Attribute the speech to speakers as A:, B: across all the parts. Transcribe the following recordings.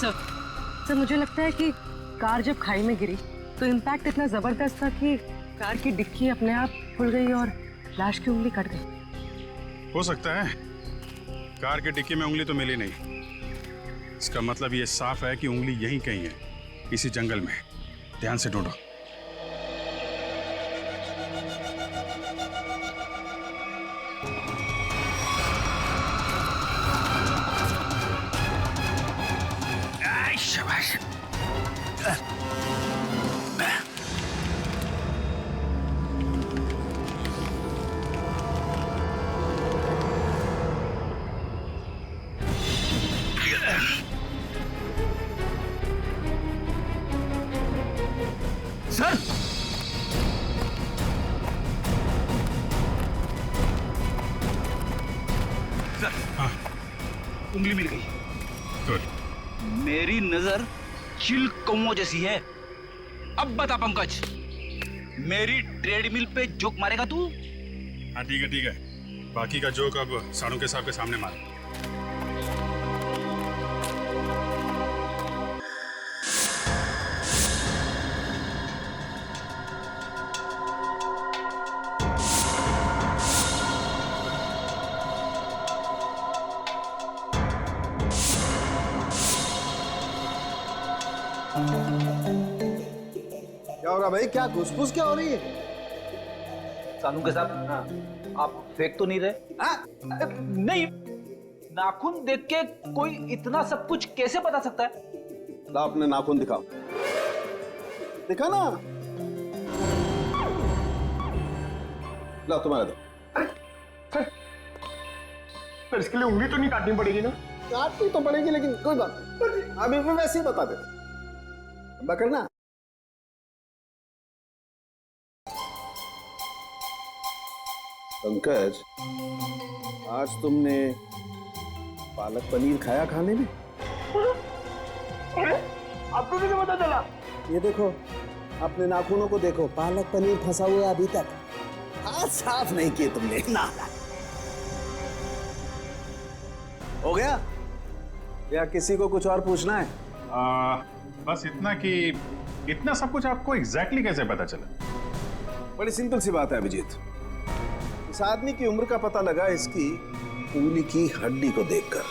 A: Sir sir मुझे लगता है कि कार जब खाई में गिरी तो इम्पैक्ट इतना जबरदस्त था कि कार की डिक्की अपने आप खुल गई और लाश की उंगली कट गई।
B: हो सकता है। कार की डिक्की में उंगली तो मिली नहीं। इसका मतलब ये साफ है कि उंगली यहीं कहीं है, इसी जंगल में। ध्यान से ढूंढो। शाबाश।
C: सर सर
B: हाँ,
C: उंगली मिल गई।
B: गुड।
C: मेरी नजर चिल कौओं जैसी है। अब बता पंकज, मेरी ट्रेडमिल पे जोक मारेगा तू?
B: हाँ ठीक है ठीक है। बाकी का जोक अब साड़ू के साहब के सामने मार।
D: क्या हो रहा भाई? क्या घुसफुस क्या हो रही है?
C: सानू के साथ आप फेंक तो नहीं रहे? नहीं, नाखून देख के कोई इतना सब कुछ कैसे बता सकता है?
D: ला अपने नाखून दिखाओ। दिखा ना। ला तुम्हारा दो।
E: पर इसके लिए उंगली तो नहीं काटनी पड़ेगी ना?
D: काटनी तो पड़ेगी लेकिन कोई बात नहीं, अभी मैं वैसे ही बता देता। करना पंकज, आज तुमने पालक पनीर खाया खाने में?
E: अरे आपको कैसे पता चला?
D: ये देखो, अपने नाखूनों को देखो, पालक पनीर फंसा हुआ है अभी तक। हाथ साफ नहीं किए तुमने ना। हो गया या किसी को कुछ और पूछना है?
B: बस इतना कि इतना सब कुछ आपको एग्जैक्टली कैसे पता चला?
D: बड़ी सिंपल सी बात है अभिजीत। इस आदमी की उम्र का पता लगा इसकी उंगली की हड्डी को देखकर।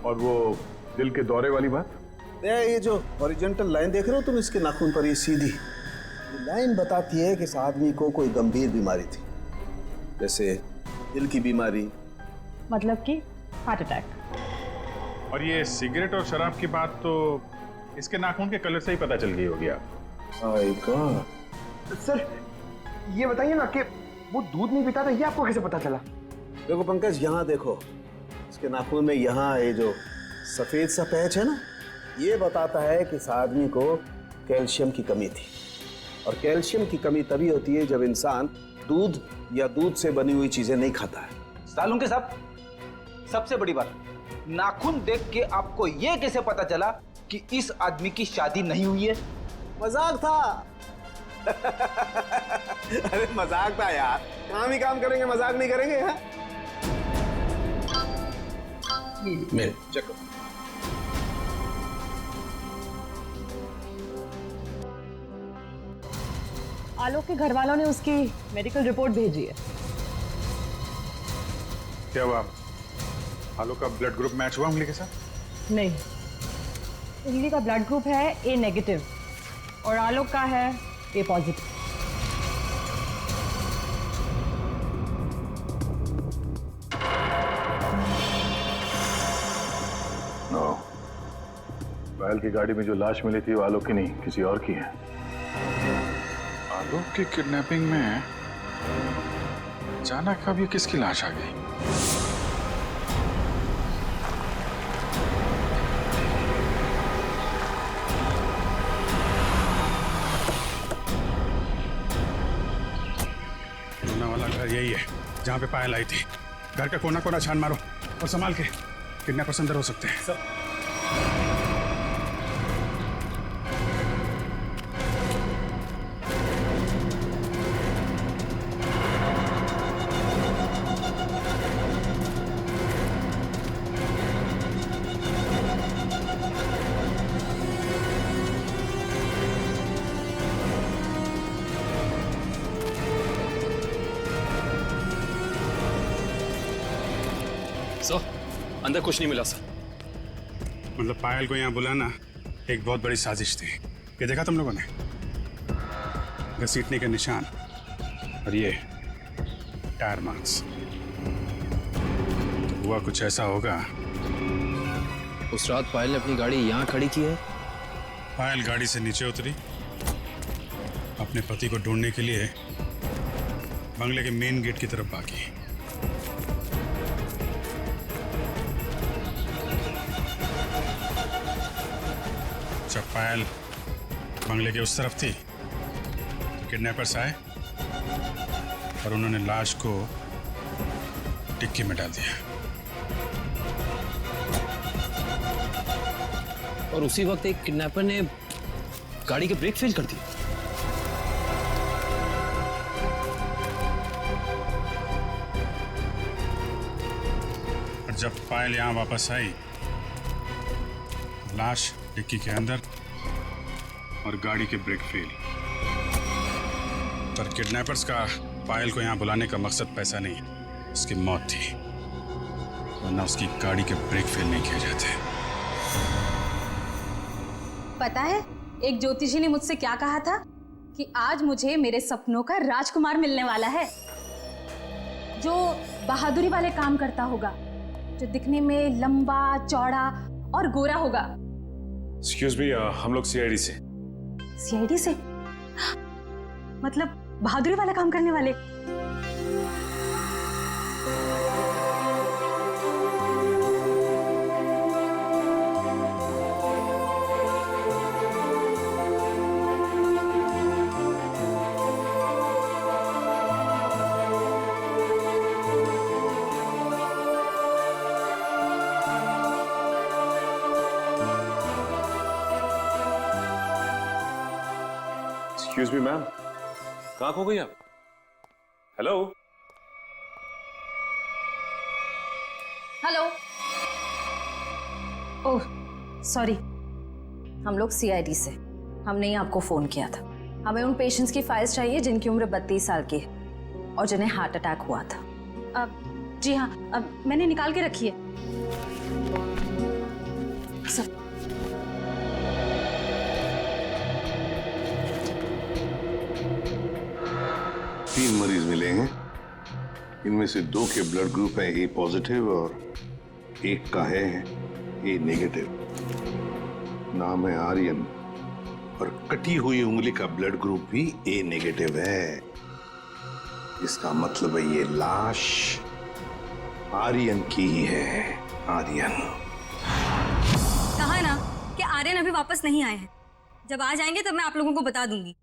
E: और वो दिल के दौरे वाली बात?
D: ये जो हॉरिजॉन्टल लाइन देख रहे हो तुम इसके नाखून पर, ये सीधी लाइन बताती है कि इस आदमी को कोई गंभीर बीमारी थी, जैसे दिल की बीमारी।
A: मतलब कि हार्ट अटैक।
B: और ये सिगरेट और शराब की बात तो इसके नाखून के कलर से ही पता चल गई होगी आप।
E: सर ये बताइए ना कि वो दूध नहीं पीता था, ये आपको कैसे पता चला?
D: देखो पंकज, यहाँ देखो, इसके नाखून में यहाँ ये जो सफेद सा पैच है ना, ये बताता है कि इस आदमी को कैल्शियम की कमी थी। और कैल्शियम की कमी तभी होती है जब इंसान दूध या दूध से बनी हुई चीजें नहीं खाता है।
C: सालून के साथ सबसे बड़ी बात, नाखून देख के आपको ये कैसे पता चला कि इस आदमी की शादी नहीं हुई है?
D: मजाक था। अरे मजाक था यार, काम ही काम करेंगे, मजाक नहीं करेंगे। हाँ? मेरे चको।
A: आलोक के घर वालों ने उसकी मेडिकल रिपोर्ट भेजी है।
B: क्या हुआ? आलोक का ब्लड ग्रुप मैच हुआ उंगली के साथ?
A: नहीं, उंगली का ब्लड ग्रुप है ए नेगेटिव और आलोक का है ए पॉजिटिव।
E: नो, बैल की गाड़ी में जो लाश मिली थी वो आलोक की नहीं, किसी और की है।
B: आलोक की किडनैपिंग में अचानक अब ये किसकी लाश आ गई? रोना वाला घर यही है जहाँ पे पायल आई थी। घर का कोना कोना छान मारो और संभाल के, किडनैपर्स अंदर हो सकते हैं।
F: अंदर कुछ नहीं मिला सर।
B: मतलब पायल को यहाँ बुलाना एक बहुत बड़ी साजिश थी। ये देखा तुम लोगों ने? घसीटने के निशान और ये टायर मार्क्स। तो हुआ कुछ ऐसा होगा।
F: उस रात पायल ने अपनी गाड़ी यहाँ खड़ी की है।
B: पायल गाड़ी से नीचे उतरी, अपने पति को ढूंढने के लिए बंगले के मेन गेट की तरफ भागी। जब पायल बंगले के उस तरफ थी तो किडनैपर्स आए और उन्होंने लाश को डिक्की में डाल दिया।
F: और उसी वक्त एक किडनैपर ने गाड़ी के ब्रेक फेल कर दिए।
B: और जब पायल यहाँ वापस आई, लाश डिक्की के अंदर और गाड़ी के ब्रेक फेल। पर किडनैपर्स का पायल को यहाँ बुलाने का मकसद पैसा नहीं, उसकी मौत थी, वरना उसकी गाड़ी के ब्रेक फेल नहीं किए जाते।
G: पता है एक ज्योतिषी ने मुझसे क्या कहा था कि आज मुझे मेरे सपनों का राजकुमार मिलने वाला है, जो बहादुरी वाले काम करता होगा, जो दिखने में लंबा चौड़ा और गोरा होगा।
H: एक्सक्यूज मी, हम लोग सीआईडी से।
G: सीआईडी से? मतलब बहादुरी वाला काम करने वाले?
H: एक्सक्यूज मी मैम, कहाँ खो गई आप? Hello
G: hello. ओह सॉरी, हम लोग सीआईडी से। हमने ही आपको फोन किया था। हमें उन पेशेंट्स की फाइल्स चाहिए जिनकी उम्र 32 साल की है और जिन्हें हार्ट अटैक हुआ था। जी हाँ, मैंने निकाल के रखी है सब।
E: तीन मरीज मिले हैं, इनमें से 2 के ब्लड ग्रुप है ए पॉजिटिव और एक का है ए नेगेटिव। नाम है आर्यन और कटी हुई उंगली का ब्लड ग्रुप भी ए नेगेटिव है। इसका मतलब है ये लाश आर्यन की ही है। आर्यन
I: कहा ना कि आर्यन अभी वापस नहीं आए हैं। जब आ जाएंगे तब मैं आप लोगों को बता दूंगी।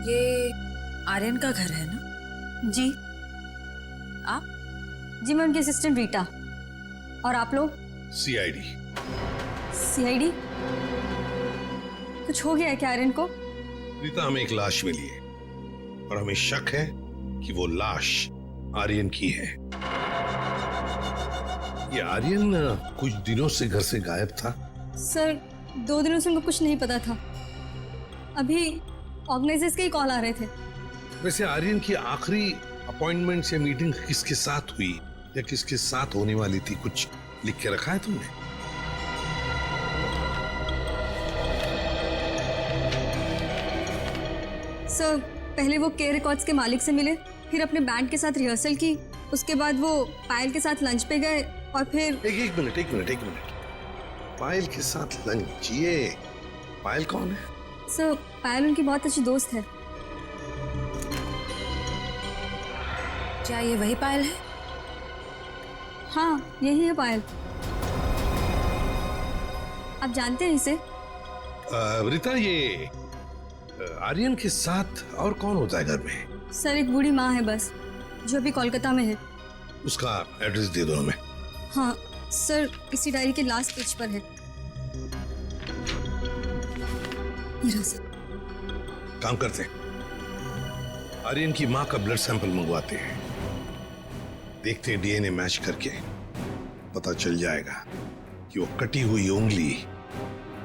J: ये आर्यन का घर है ना?
I: जी।
J: आप?
I: जी मैं उनकी असिस्टेंट रीटा। और आप लोग?
E: सीआईडी।
I: सीआईडी? कुछ हो गया है क्या आर्यन को?
E: रीता, हमें एक लाश मिली है और हमें शक है कि वो लाश आर्यन की है। ये आर्यन कुछ दिनों से घर से गायब था।
I: सर 2 दिनों से उनको कुछ नहीं पता था। अभी ऑर्गेनाइजर्स के ही कॉल आ रहे थे।
E: वैसे आर्यन की आखिरी अपॉइंटमेंट या मीटिंग किसके साथ हुई या किसके साथ होने वाली थी, कुछ लिख के रखा है तुमने?
I: सर पहले वो के रिकॉर्ड्स के मालिक से मिले, फिर अपने बैंड के साथ रिहर्सल की, उसके बाद वो पायल के साथ लंच पे गए और फिर
E: एक मिनट। पायल के साथ लंच? ये पायल कौन है?
I: सर पायल उनकी बहुत अच्छी दोस्त है।
J: क्या ये वही पायल है?
I: हाँ यही है पायल। आप जानते हैं इसे?
E: रीता, ये आर्यन के साथ और कौन होता है घर में?
I: सर एक बूढ़ी माँ है बस, जो अभी कोलकाता में है।
E: उसका एड्रेस दे दो हमें।
I: हाँ सर, इसी डायरी के लास्ट पेज पर है। ये रहा सर।
E: काम करते हैं, आर्यन की माँ का ब्लड सैंपल मंगवाते हैं, देखते हैं डीएनए मैच करके पता चल जाएगा कि वो कटी हुई उंगली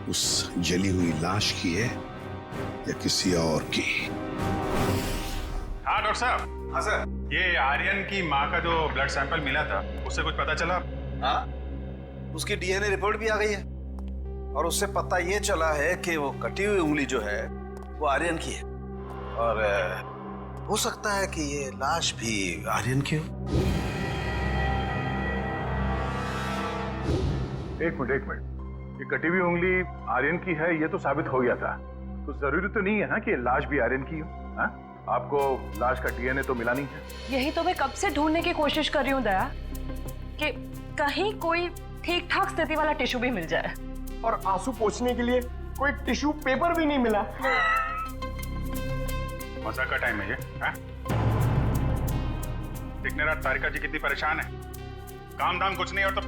E: उस जली हुई लाश की है या किसी और की?
B: हाँ डॉक्टर साहब।
D: हाँ सर।
B: ये आर्यन की माँ का जो ब्लड सैंपल मिला था उससे कुछ पता चला?
D: हाँ, उसकी डीएनए रिपोर्ट भी आ गई है और उससे पता ये चला है कि वो कटी हुई उंगली जो है वो आर्यन की है और हो सकता है कि ये लाश भी आर्यन की हो।
E: एक मिनट, ये कटी हुई उंगली आर्यन की है ये तो साबित हो गया था, तो जरूरी तो नहीं है ना कि लाश भी आर्यन की हो। हाँ? आपको लाश का डीएनए तो मिला नहीं है।
A: यही तो मैं कब से ढूंढने की कोशिश कर रही हूँ दया, कि कहीं कोई ठीक ठाक स्थिति वाला टिश्यू भी मिल जाए।
K: और आंसू पोंछने के लिए कोई टिश्यू पेपर भी नहीं मिला।
B: मजाक का टाइम है ये? दिखने रात तारिका जी कितनी परेशान है, काम धाम कुछ नहीं और तो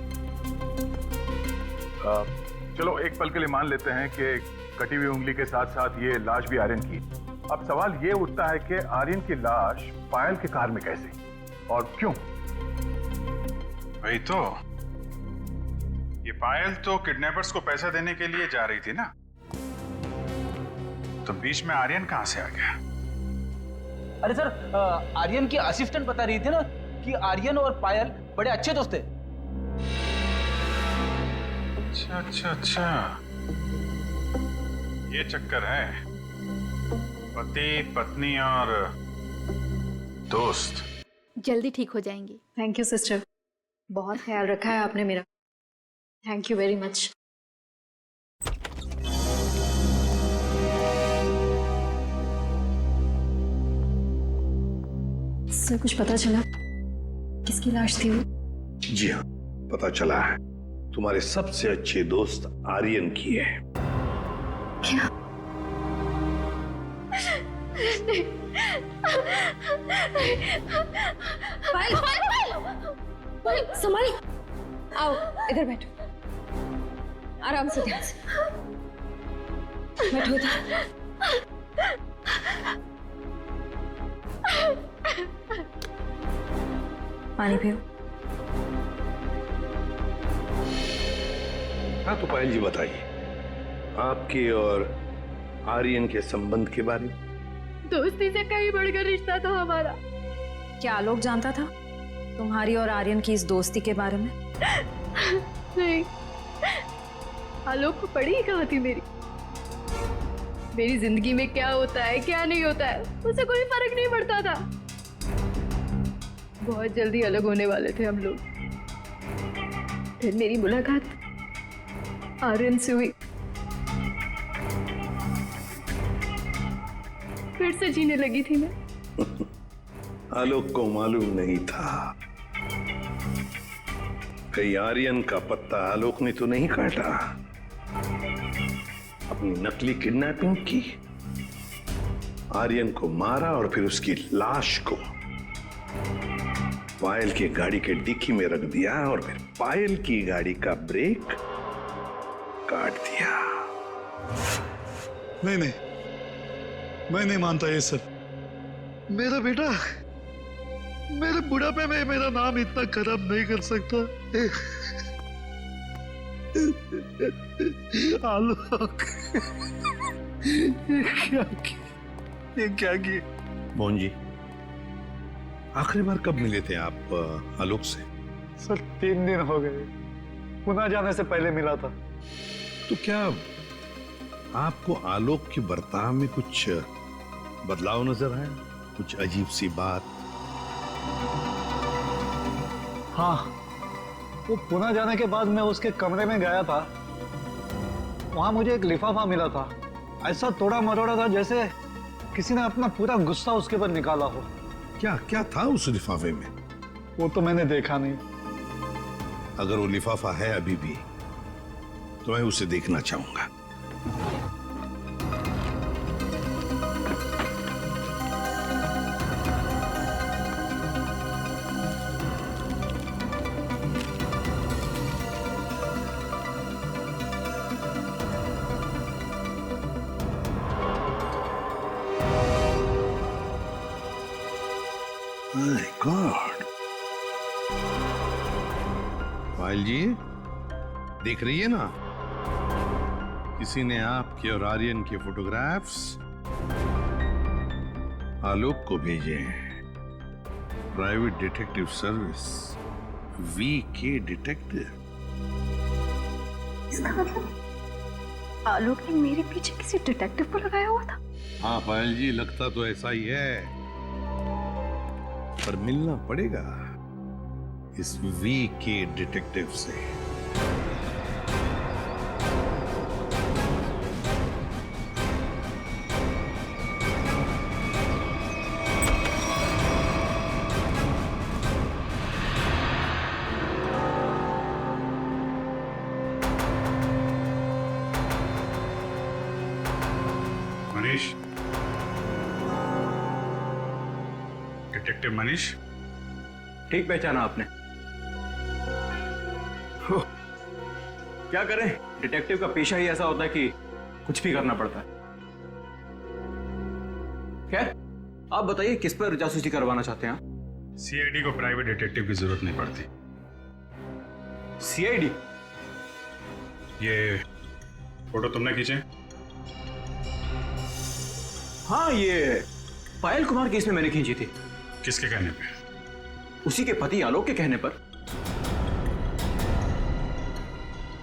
E: चलो एक पल के लिए मान लेते हैं कि कटी हुई उंगली के साथ साथ ये लाश भी आर्यन की। अब सवाल ये उठता है कि आर्यन की लाश पायल के कार में कैसे और क्यों?
B: वही तो, ये पायल तो किडनैपर्स को पैसा देने के लिए जा रही थी ना, तो बीच में आर्यन कहां से आ गया?
C: अरे सर, आर्यन की असिस्टेंट बता रही थी ना कि आर्यन और पायल बड़े अच्छे दोस्त थे।
B: अच्छा, ये चक्कर है, पति पत्नी और दोस्त।
G: जल्दी ठीक हो जाएंगी।
I: थैंक यू सिस्टर, बहुत ख्याल रखा है आपने मेरा। Thank you very much. Sir कुछ पता चला किसकी लाश थी वो?
E: जी हाँ, पता चला है, तुम्हारे सबसे अच्छे दोस्त आर्यन की है।
I: क्या? पायल, संभाल, आओ इधर बैठो, आराम से, ध्यान से बैठो इधर। पानी पियो।
E: हाँ तो पायल जी बताइए, आपके और आर्यन के संबंध के बारे में।
G: दोस्ती से कहीं बढ़कर रिश्ता था हमारा।
J: क्या आलोक जानता था तुम्हारी और आर्यन की इस दोस्ती के बारे में?
G: नहीं, आलोक को पड़ी ही कहाँ थी मेरी जिंदगी में क्या होता है क्या नहीं होता है उसे कोई फर्क नहीं पड़ता था। बहुत जल्दी अलग होने वाले थे हम लोग। फिर मेरी मुलाकात आर्यन से हुई, फिर से जीने लगी थी मैं।
E: आलोक को मालूम नहीं था कहीं आर्यन का पत्ता आलोक ने तो नहीं काटा, अपनी नकली किडनैपिंग की, आर्यन को मारा और फिर उसकी लाश को पायल की गाड़ी के डिक्की में रख दिया और फिर पायल की गाड़ी का ब्रेक काट दिया।
L: नहीं, मैं नहीं मानता ये सर। मेरा बेटा मेरे बुढ़ापे में मेरा नाम इतना खराब नहीं कर सकता। आलोक, ये क्या किए?
E: मोहन जी, आखिरी बार कब मिले थे आप आलोक से?
L: सर 3 दिन हो गए, पुणे जाने से पहले मिला था।
E: तो क्या आपको आलोक के बर्ताव में कुछ बदलाव नजर आया, कुछ अजीब सी बात?
L: हाँ, वो पुणे जाने के बाद मैं उसके कमरे में गया था, वहां मुझे एक लिफाफा मिला था, ऐसा तोड़ा मरोड़ा था जैसे किसी ने अपना पूरा गुस्सा उसके ऊपर निकाला हो।
E: क्या था उस लिफाफे में?
L: वो तो मैंने देखा नहीं।
E: अगर वो लिफाफा है अभी भी तो मैं उसे देखना चाहूंगा। My God! पायल जी, देख रही है ना, किसी ने आपके और आर्यन के फोटोग्राफ्स आलोक को भेजें private detective service, VK detective.
A: इसका मतलब आलोक ने मेरे पीछे किसी डिटेक्टिव को लगाया हुआ था।
E: हाँ पायल जी, लगता तो ऐसा ही है, पर मिलना पड़ेगा इस वीके डिटेक्टिव से।
B: मनीष, डिटेक्टिव मनीष।
H: ठीक पहचाना आपने। क्या करें, डिटेक्टिव का पेशा ही ऐसा होता है कि कुछ भी करना पड़ता है। खैर, आप बताइए किस पर जासूसी करवाना चाहते हैं?
B: सीआईडी को प्राइवेट डिटेक्टिव की जरूरत नहीं पड़ती।
H: सीआईडी?
B: ये फोटो तुमने खींचे?
H: हाँ, ये पायल कुमार केस में मैंने खींची थी।
B: किसके कहने पे?
H: उसी के पति आलोक के कहने पर।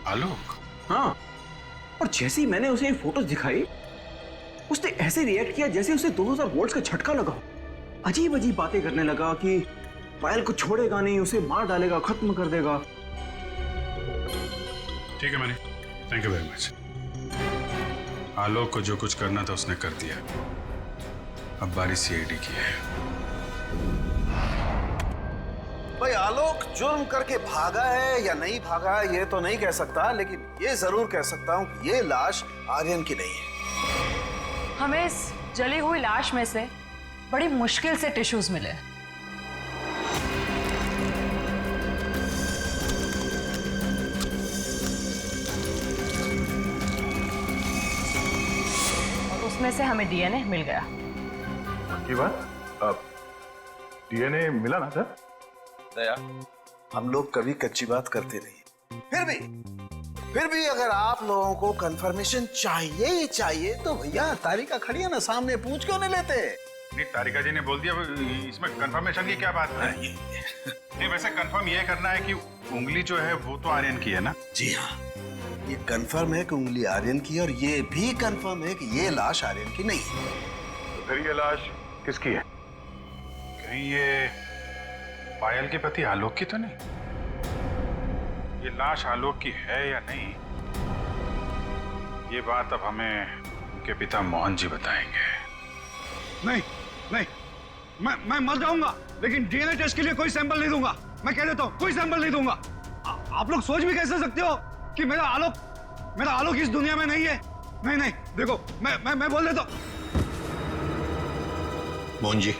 B: आलोक?
H: हाँ, और जैसे ही मैंने उसे ये फोटोज दिखाई, उसने ऐसे रिएक्ट किया जैसे उसे 2000 वोल्ट्स का झटका लगा हो। अजीब अजीब बातें करने लगा कि पायल को छोड़ेगा नहीं, उसे मार डालेगा, खत्म कर देगा।
B: ठीक है Manish, thank you very much. Alok को जो कुछ करना था उसने कर दिया, अब बारी सीआईडी की है।
D: भाई आलोक जुर्म करके भागा है या नहीं भागा ये तो नहीं कह सकता, लेकिन ये जरूर कह सकता हूँ कि ये लाश आर्यन की नहीं है।
J: हमें इस जली हुई लाश में से बड़ी मुश्किल से टिश्यूज मिले। और उसमें से हमें डीएनए मिल गया।
K: की बात? अब डीएनए मिला ना सर?
D: दया, हम लोग कभी कच्ची बात करते नहीं। फिर भी अगर आप लोगों को कंफर्मेशन चाहिए ही चाहिए तो भैया तारिका खड़ी है ना सामने, पूछ क्यों नहीं लेते?
B: नहीं, तारिका जी ने बोल दिया, इसमें कंफर्मेशन की क्या बात है? नहीं, वैसे कंफर्म ये करना है कि उंगली जो है वो तो आर्यन की है ना?
D: जी हाँ, ये कंफर्म है कि उंगली आर्यन की है, और ये भी कंफर्म है कि ये लाश आर्यन की नहीं है।
K: तो फिर ये लाश किसकी है?
B: कहीं ये पायल के पति आलोक की तो नहीं? ये लाश आलोक की है या नहीं, ये बात अब हमें उनके पिता मोहन जी बताएंगे।
L: नहीं नहीं, मैं मर जाऊंगा लेकिन डीएनए टेस्ट के लिए कोई सैंपल नहीं दूंगा। मैं कह देता हूँ, कोई सैंपल नहीं दूंगा। आप लोग सोच भी कैसे सकते हो कि मेरा आलोक इस दुनिया में नहीं है? नहीं नहीं, देखो मैं बोल देता हूँ।
E: मोहन जी,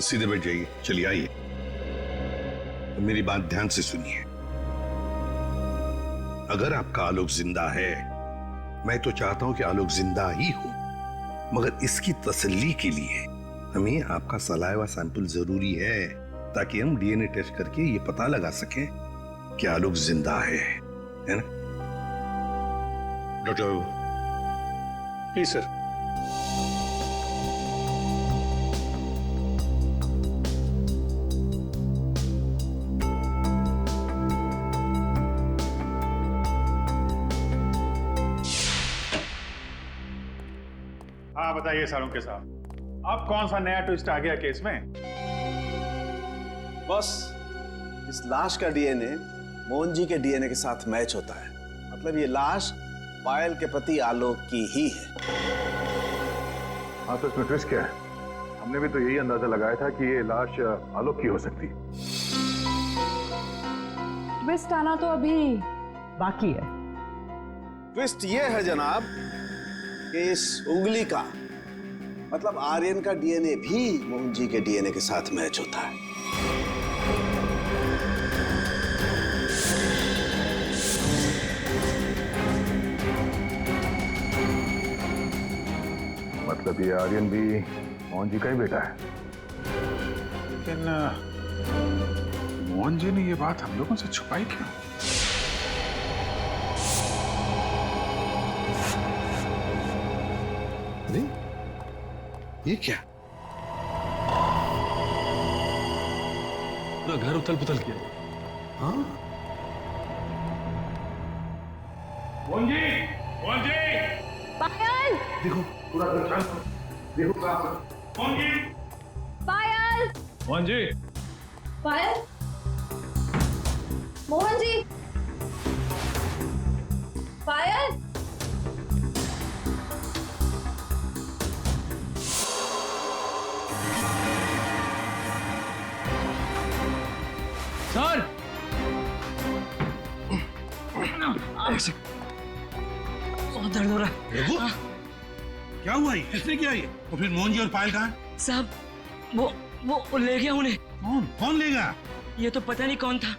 E: सीधे बैठ जाइए, चलिए आइए, मेरी बात ध्यान से सुनिए। अगर आपका आलोक जिंदा है, मैं तो चाहता हूं कि आलोक जिंदा ही हो, मगर इसकी तसल्ली के लिए हमें आपका सलाइवा सैंपल जरूरी है, ताकि हम डीएनए टेस्ट करके ये पता लगा सकें कि आलोक जिंदा है ना? डॉक्टर?
H: Please sir.
B: हाँ बताइए सालुंके साहब, अब कौन सा नया ट्विस्ट आ गया केस में?
D: बस इस लाश का डीएनए मोहन जी के डीएनए के साथ मैच होता है, मतलब ये लाश पायल के पति आलोक की ही है।
K: हाँ, तो इसमें ट्विस्ट क्या है? हमने भी तो यही अंदाजा लगाया था कि ये लाश आलोक की हो सकती है।
J: ट्विस्ट आना तो अभी बाकी है।
D: ट्विस्ट ये है जनाब कि इस उंगली का मतलब आर्यन का डीएनए भी मोहन जी के डीएनए के साथ मैच होता है।
K: मतलब ये आर्यन भी मोहन जी का ही बेटा है।
B: लेकिन मोहन जी ने ये बात हम लोगों से छुपाई क्यों?
E: नहीं, ये क्या?
M: पूरा घर उथल पुथल किया।
D: हाँ?
B: मोहन जी, मोहन जी,
G: पायल,
K: देखो पूरा घर शांत हो। देखो कहाँ पर।
B: मोहन जी,
G: पायल,
M: मोहन जी,
G: पायल, मोहन जी, पायल।
M: सर
F: बहुत दर्द हो रहा है।
B: रघु, क्या हुआ ये? किसने किया ये? तो फिर मोहन जी और पायल कहाँ?
F: साहब वो ले गया उन्हें।
B: कौन लेगा?
F: ये तो पता नहीं कौन था,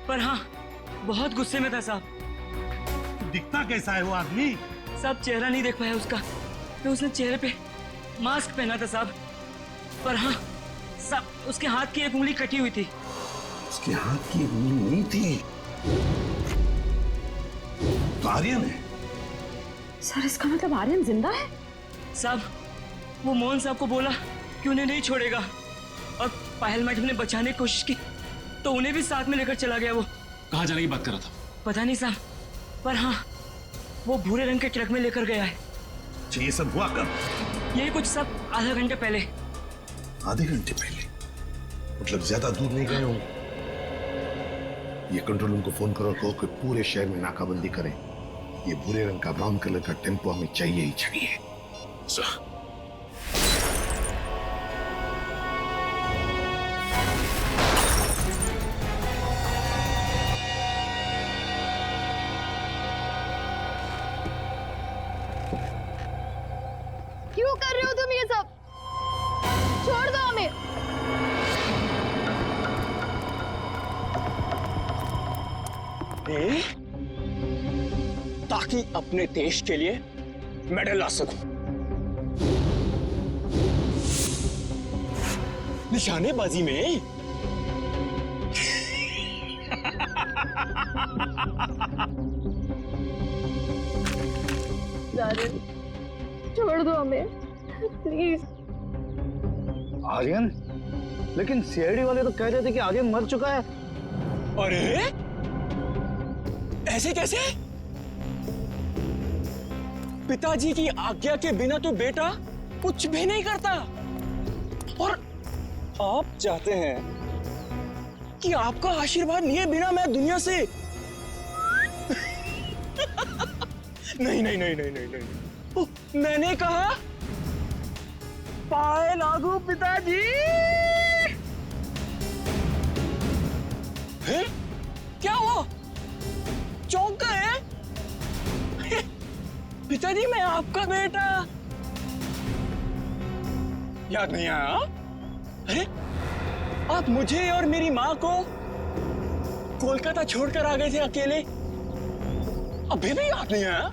F: पर हाँ बहुत गुस्से में था साहब।
B: दिखता कैसा है वो आदमी?
F: साहब चेहरा नहीं देख पाया उसका, तो उसने चेहरे पे मास्क पहना था साहब। पर हाँ साहब उसके हाथ की एक उंगली कटी हुई थी।
E: उसके हाथ की उंगली नहीं थी तो आर्यन है।
J: सर इसका मतलब आर्यन जिंदा है?
F: साहब वो मोहन साहब को बोला कि उन्हें नहीं छोड़ेगा, और पायल मैडम ने बचाने की कोशिश की तो उन्हें भी साथ में लेकर चला गया। वो
M: कहाँ जाने की बात कर रहा था?
F: पता नहीं साहब, पर हाँ वो भूरे रंग के ट्रक में लेकर गया है।
E: ये सब हुआ कब?
F: यही कुछ सब आधा घंटे पहले।
E: आधे घंटे पहले? मतलब ज्यादा दूर नहीं गए होंगे। ये कंट्रोल रूम को फोन करो, कहो कि पूरे शहर में नाकाबंदी करें। ये भूरे रंग का ब्राउन कलर का टेम्पो हमें चाहिए ही चाहिए।
G: क्यों कर रहे हो तुम ये सब? छोड़ दो हमें।
H: ताकि अपने देश के लिए मेडल ला सकूं। निशानेबाजी में
G: छोड़ दो हमें प्लीज।
L: आर्यन? लेकिन सीआईडी वाले तो कह रहे थे कि आर्यन मर चुका है।
H: अरे ऐसे कैसे? पिताजी की आज्ञा के बिना तो बेटा कुछ भी नहीं करता। और आप चाहते हैं कि आपका आशीर्वाद लिए बिना मैं दुनिया से नहीं नहीं नहीं नहीं नहीं नहीं। मैंने कहा पाए लागू पिताजी। हैं? क्या हुआ? चौंक गए? पिताजी मैं आपका बेटा। याद नहीं आया? अरे आप मुझे और मेरी माँ को कोलकाता छोड़कर आ गए थे अकेले, अभी भी याद नहीं आया?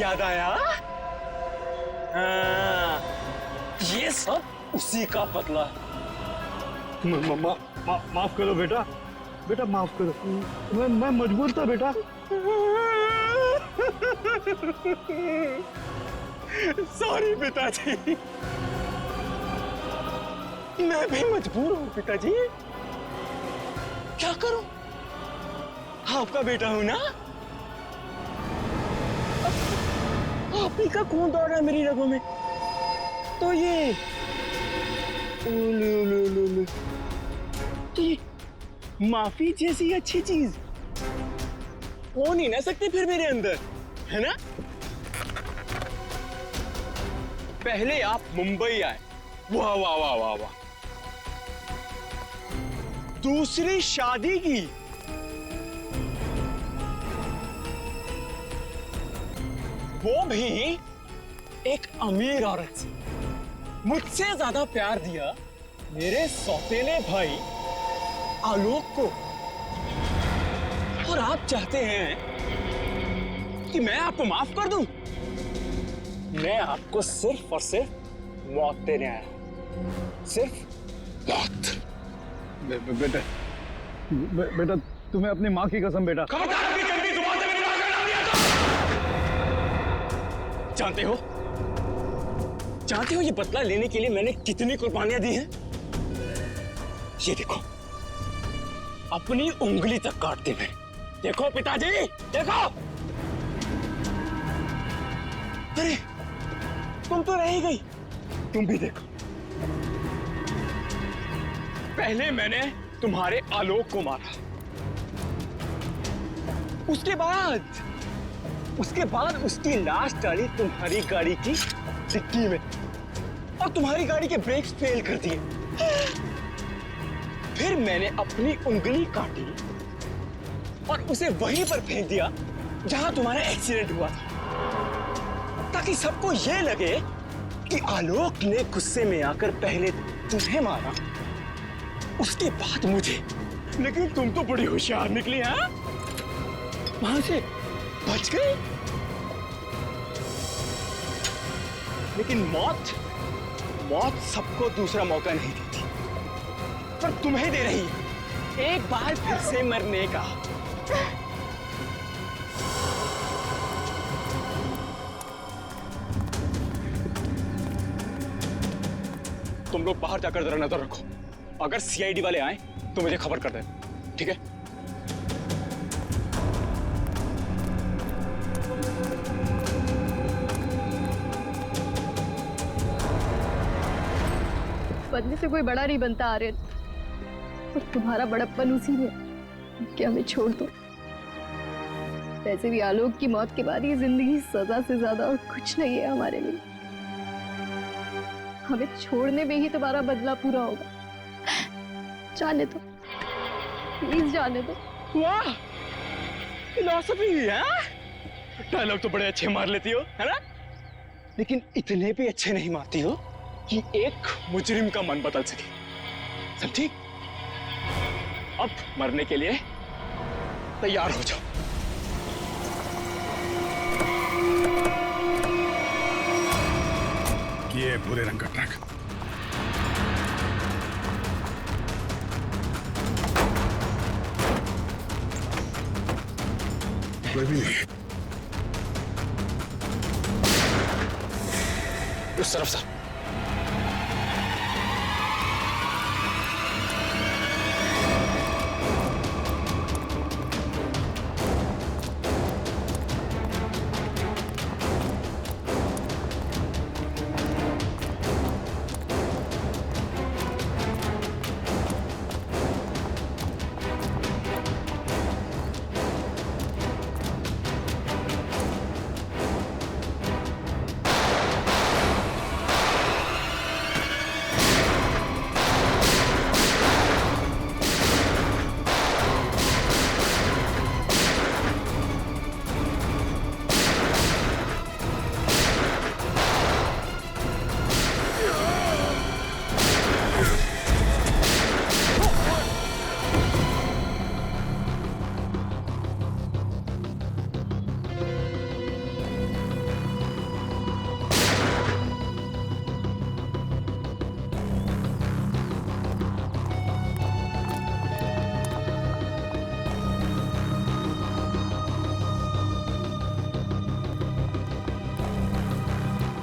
H: याद आया? हाँ, ये सब उसी का बदला है।
L: माफ करो बेटा, बेटा माफ करो। मैं मजबूर था बेटा।
H: सॉरी पिताजी, मैं भी मजबूर हूँ पिताजी। क्या करूं? आपका बेटा हूं ना। आप ही का खून दौड़ रहा है मेरी रगों में। तो ये तो ये माफी जैसी अच्छी चीज हो नहीं ना सकती फिर मेरे अंदर, है ना? पहले आप मुंबई आए, वाह वाह वाह वाह वाह। दूसरी शादी की, वो भी एक अमीर औरत से। मुझसे ज्यादा प्यार दिया मेरे सौतेले भाई आलोक को। और आप चाहते हैं कि मैं आपको माफ कर दूं? मैं आपको सिर्फ और सिर्फ मौत देने आया, सिर्फ मौत।
L: बेटा बेटा तुम्हें अपनी माँ की कसम बेटा।
H: खबरदार अपनी गंदी जुबान से मेरी मां का नाम लिया तो।
F: जानते हो ये बदला लेने के लिए मैंने कितनी कुर्बानियां दी हैं? ये देखो, अपनी उंगली तक काट दी मैंने। देखो पिताजी, देखो। अरे तुम तो रह ही गई, तुम भी देखो। पहले मैंने तुम्हारे आलोक को मारा, उसके बाद उसकी लाश डाली तुम्हारी गाड़ी की डिक्की में और तुम्हारी गाड़ी के ब्रेक्स फेल कर दिए। फिर मैंने अपनी उंगली काटी और उसे वहीं पर फेंक दिया जहां तुम्हारा एक्सीडेंट हुआ था, ताकि सबको यह लगे कि आलोक ने गुस्से में आकर पहले तुम्हें मारा, उसके बाद मुझे। लेकिन तुम तो बड़ी होशियार निकली, हाँ? वहां से बच गए। लेकिन मौत सबको दूसरा मौका नहीं देती, पर तुम्हें दे रही है एक बार फिर से मरने का। तुम लोग बाहर जाकर जरा नजर रखो, अगर सीआईडी वाले आए तो मुझे खबर कर देना, ठीक है?
I: बदले से कोई बड़ा नहीं बनता आर्यन, और तुम्हारा बड़प्पन उसी में कि हमें छोड़ दो। वैसे भी आलोक की मौत के बाद ये जिंदगी सजा से ज्यादा और कुछ नहीं है हमारे लिए। हमें छोड़ने में ही तुम्हारा बदला पूरा होगा। जाने दो, प्लीज जाने दो।
F: वाह, फिलॉसफी है। डायलॉग तो बड़े अच्छे मार लेती हो, है ना? लेकिन इतने भी अच्छे नहीं मारती हो कि एक मुजरिम का मन बदल सके, समझी? अब मरने के लिए तैयार हो जाओ।
B: ये भूरे रंग का ट्रक। कोई भी नहीं।
F: उस तरफ से।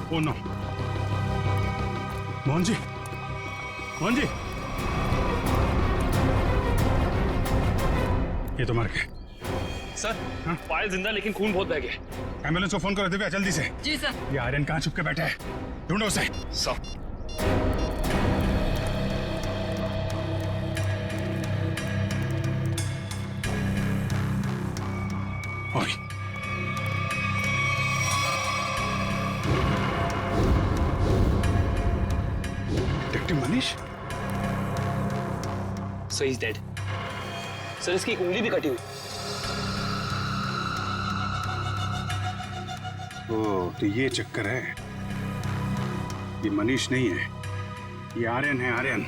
B: ओ नो, मोहन जी, मोहन जी, ये तो मर गए।
M: सर, पायल जिंदा लेकिन खून बहुत बह गया।
B: एम्बुलेंस को फोन करो दिव्या, जल्दी से।
J: जी सर।
B: ये आर्यन कहाँ छुप के बैठा है, ढूंढो उसे।
M: सर।
B: ओए, detective Manish.
F: So he's dead. Sir, इसकी एक उंगली भी कटी हुई।
B: ओ, तो ये चक्कर है। ये मनीष नहीं है, ये आर्यन है। आर्यन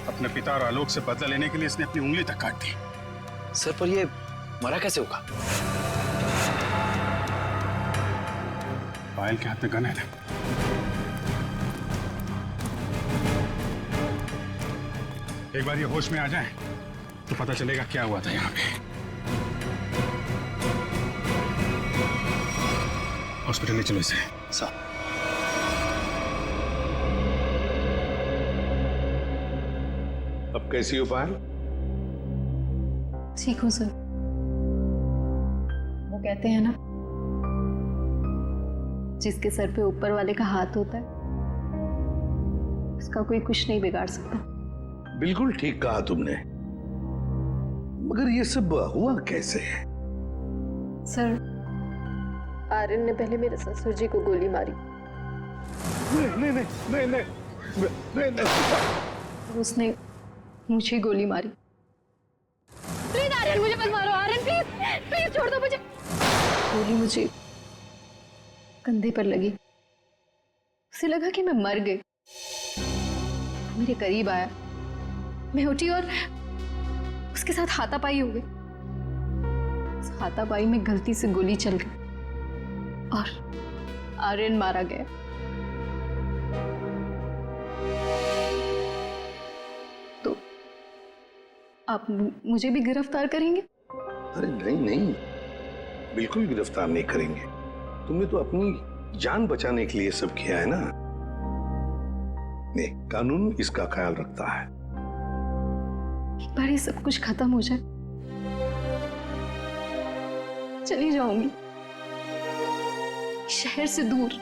B: अपने पिता और आलोक से बदला लेने के लिए इसने अपनी उंगली तक काट दी।
F: सर, पर ये मरा कैसे होगा?
B: पायल के हाथ में गन है ना। एक बार ये होश में आ जाए तो पता चलेगा क्या हुआ था यहाँ पे। हॉस्पिटल ले चलो इसे।
F: सर।
E: कैसी हो पायल?
I: ठीक हूँ सर। वो कहते हैं ना, जिसके सर पे ऊपर वाले का हाथ होता है उसका कोई कुछ नहीं बिगाड़ सकता।
E: बिल्कुल ठीक कहा तुमने, मगर ये सब हुआ कैसे?
I: सर, आर्यन ने पहले मेरे ससुर जी को गोली मारी।
E: नहीं नहीं नहीं नहीं नहीं नहीं।
I: उसने मुझे गोली मारी। प्लीज आर्यन, मुझे मत मारो आर्यन, प्लीज प्लीज छोड़ दो मुझे। गोली मुझे कंधे पर लगी। उसे लगा कि मैं मर गई। मेरे करीब आया, मैं उठी और उसके साथ हाथापाई हो गई। उस हाथापाई में गलती से गोली चल गई और आर्यन मारा गया। तो आप मुझे भी गिरफ्तार करेंगे?
E: अरे नहीं नहीं, बिल्कुल गिरफ्तार नहीं करेंगे। तुमने तो अपनी जान बचाने के लिए सब किया है ना। नहीं, कानून इसका ख्याल रखता है।
I: एक बार ये सब कुछ खत्म हो जाए, चली जाऊंगी शहर से दूर,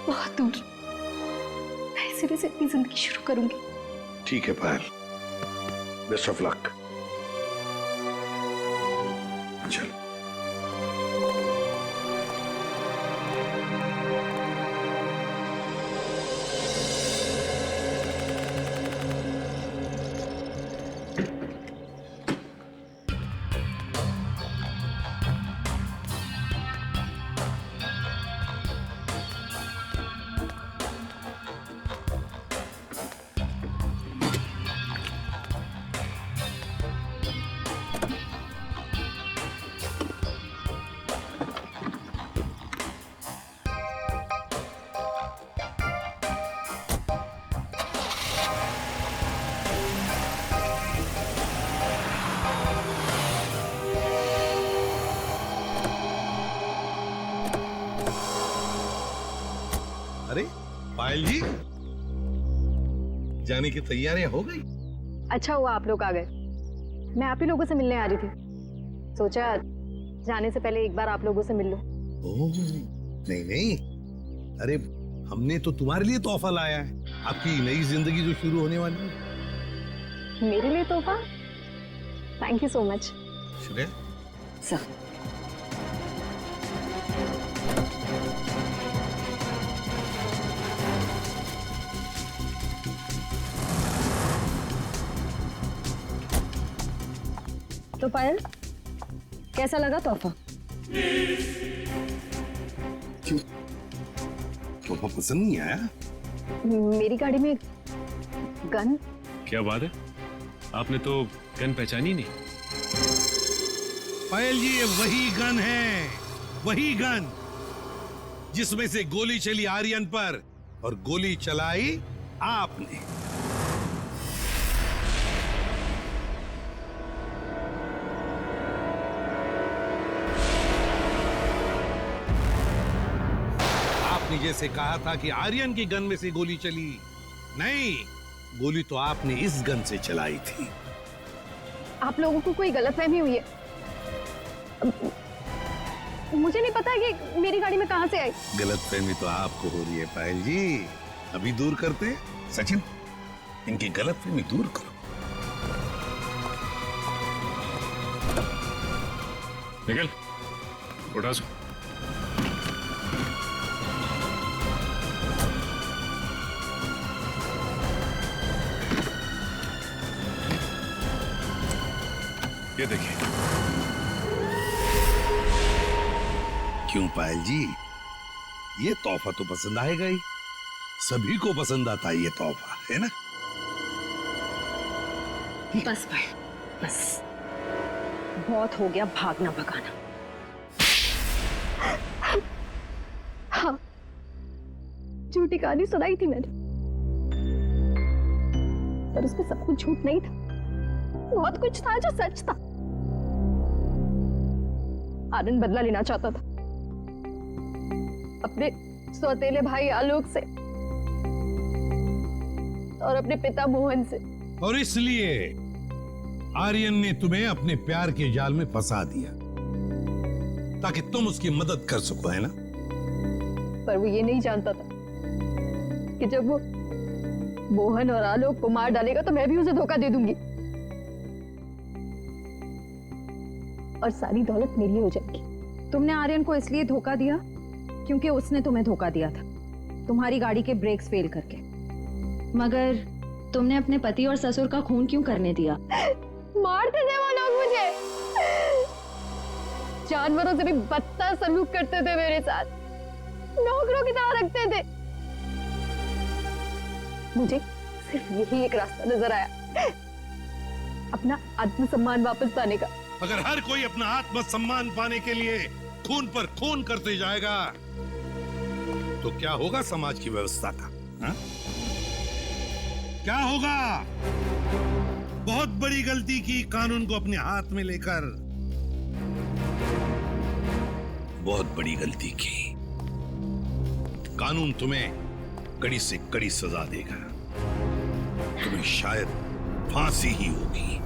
I: बहुत दूर। नए सिरे से अपनी जिंदगी शुरू करूंगी।
E: ठीक है पायल, बेस्ट ऑफ लक। चल।
N: अरे पायल जी, जाने की तैयारियां हो गई?
I: अच्छा हुआ आप लोग आ गए। मैं आप ही लोगों से मिलने आ रही थी। सोचा जाने से पहले एक बार आप लोगों से मिल लूं।
N: ओह, नहीं नहीं, अरे हमने तो तुम्हारे लिए तोहफा लाया है, आपकी नई जिंदगी जो शुरू होने वाली है।
I: मेरे लिए तोहफा? Thank you so much.
N: Shreya
A: sir,
J: तो पायल, कैसा लगा तोहफा?
N: क्यों, तोहफा पसंद नहीं आया?
I: मेरी गाड़ी में गन।
M: क्या बात है, आपने तो गन पहचानी नहीं?
N: पायल जी, ये वही गन है, वही गन जिसमें से गोली चली आर्यन पर और गोली चलाई आपने। आपने जैसे कहा था कि आर्यन की गन में से गोली चली, नहीं, गोली तो आपने इस गन से चलाई थी।
I: आप लोगों को कोई गलतफहमी हुई है। मुझे नहीं पता कि मेरी गाड़ी में कहां से आई।
N: गलतफहमी तो आपको हो रही है पायल जी, अभी दूर करते हैं। सचिन, इनकी गलतफहमी दूर करो।
M: निकल, उठा सो। ये देखिए।
N: क्यों पायल जी, ये तोहफा तो पसंद आएगा ही, सभी को पसंद आता है ये तोहफा, है ना?
J: बस भाई, बस बहुत हो गया भागना भगाना।
I: हाँ, झूठी कहानी सुनाई थी मैंने, पर उसमें सब कुछ झूठ नहीं था, बहुत कुछ था जो सच था। आनंद बदला लेना चाहता था अपने सौतेले भाई आलोक से और अपने पिता मोहन से।
N: और इसलिए आर्यन ने तुम्हें अपने प्यार के जाल में फंसा दिया ताकि तुम उसकी मदद कर सको, है ना?
I: पर वो ये नहीं जानता था कि जब वो मोहन और आलोक को मार डालेगा तो मैं भी उसे धोखा दे दूंगी और सारी दौलत मेरी हो जाएगी।
J: तुमने आर्यन को इसलिए धोखा दिया क्योंकि उसने तुम्हें धोखा दिया था, तुम्हारी गाड़ी के ब्रेक्स फेल करके।
O: मगर तुमने अपने पति और ससुर का खून क्यों करने दिया?
I: मारते थे वो लोग मुझे, जानवरों से भी बदतर सलूक करते थे मेरे साथ, नौकरों की तरह रखते थे। मुझे सिर्फ यही एक रास्ता नजर आया, अपना आत्मसम्मान वापस पाने का।
N: अगर हर कोई अपना आत्मसम्मान पाने के लिए खून पर खून करते जाएगा तो क्या होगा समाज की व्यवस्था का? हा? क्या होगा? बहुत बड़ी गलती की कानून को अपने हाथ में लेकर, बहुत बड़ी गलती की। कानून तुम्हें कड़ी से कड़ी सजा देगा, तुम्हें शायद फांसी ही होगी।